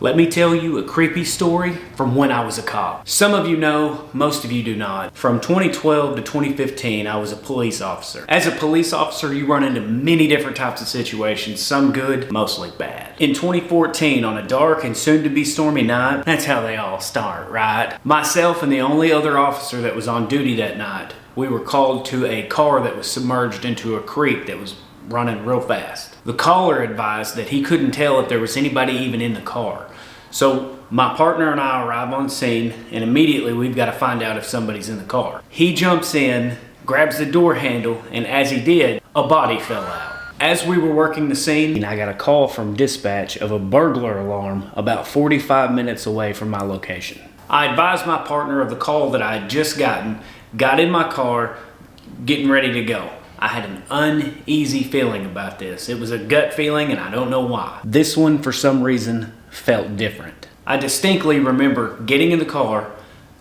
Let me tell you a creepy story from when I was a cop. Some of you know, most of you do not. From 2012 to 2015, I was a police officer. As a police officer, you run into many different types of situations, some good, mostly bad. In 2014, on a dark and soon-to-be stormy night, that's how they all start, right? Myself and the only other officer that was on duty that night, we were called to a car that was submerged into a creek that was running real fast. The caller advised that he couldn't tell if there was anybody even in the car. So my partner and I arrive on scene, and immediately we've got to find out if somebody's in the car. He jumps in, grabs the door handle, and as he did, a body fell out. As we were working the scene, I got a call from dispatch of a burglar alarm about 45 minutes away from my location. I advised my partner of the call that I had just gotten, got in my car, getting ready to go. I had an uneasy feeling about this. It was a gut feeling, and I don't know why. This one, for some reason, felt different. I distinctly remember getting in the car,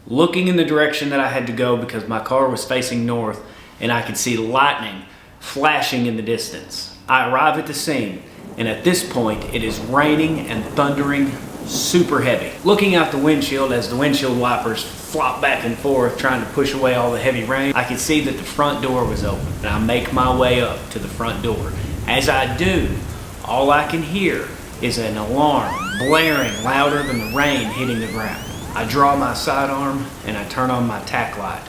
looking in the direction that I had to go because my car was facing north, and I could see lightning flashing in the distance. I arrive at the scene, and at this point, it is raining and thundering super heavy. Looking out the windshield as the windshield wipers flop back and forth trying to push away all the heavy rain, I could see that the front door was open, and I make my way up to the front door. As I do, all I can hear is an alarm blaring louder than the rain hitting the ground. I draw my sidearm and I turn on my tack light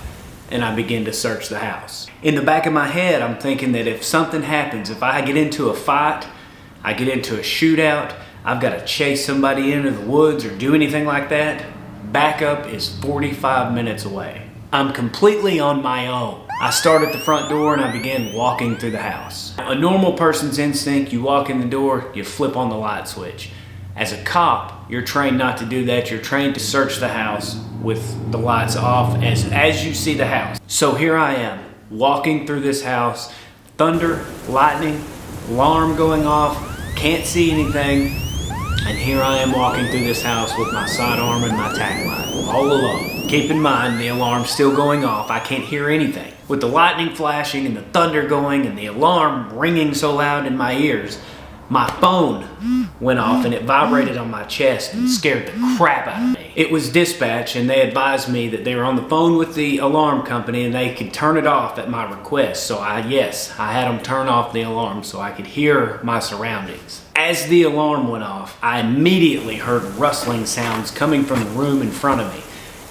and I begin to search the house. In the back of my head, I'm thinking that if something happens, if I get into a fight, I get into a shootout, I've got to chase somebody into the woods or do anything like that, backup is 45 minutes away. I'm completely on my own. I start at the front door and I begin walking through the house. A normal person's instinct, you walk in the door, you flip on the light switch. As a cop, you're trained not to do that. You're trained to search the house with the lights off as you see the house. So here I am, walking through this house, thunder, lightning, alarm going off, can't see anything. And here I am walking through this house with my sidearm and my tack light, all alone. Keep in mind, the alarm's still going off. I can't hear anything. With the lightning flashing and the thunder going and the alarm ringing so loud in my ears, my phone went off and it vibrated on my chest and scared the crap out of me. It was dispatch, and they advised me that they were on the phone with the alarm company and they could turn it off at my request. So I had them turn off the alarm so I could hear my surroundings. As the alarm went off, I immediately heard rustling sounds coming from the room in front of me.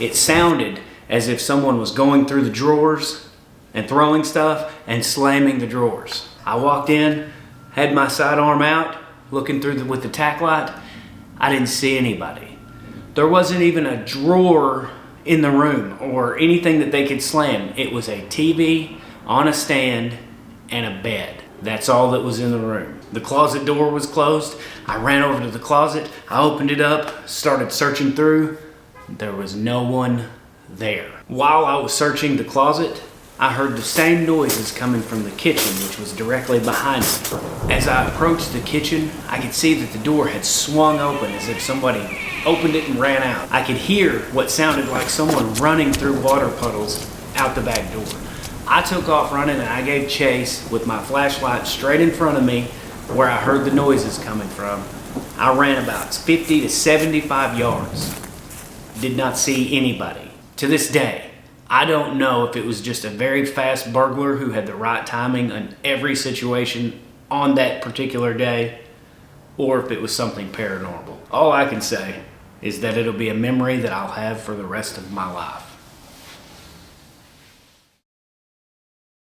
It sounded as if someone was going through the drawers and throwing stuff and slamming the drawers. I walked in, had my sidearm out, looking through with the tack light. I didn't see anybody. There wasn't even a drawer in the room or anything that they could slam. It was a TV on a stand and a bed. That's all that was in the room. The closet door was closed. I ran over to the closet. I opened it up, started searching through. There was no one there. While I was searching the closet, I heard the same noises coming from the kitchen, which was directly behind me. As I approached the kitchen, I could see that the door had swung open as if somebody opened it and ran out. I could hear what sounded like someone running through water puddles out the back door. I took off running and I gave chase with my flashlight straight in front of me where I heard the noises coming from. I ran about 50 to 75 yards. Did not see anybody. To this day, I don't know if it was just a very fast burglar who had the right timing in every situation on that particular day, or if it was something paranormal. All I can say is that it'll be a memory that I'll have for the rest of my life.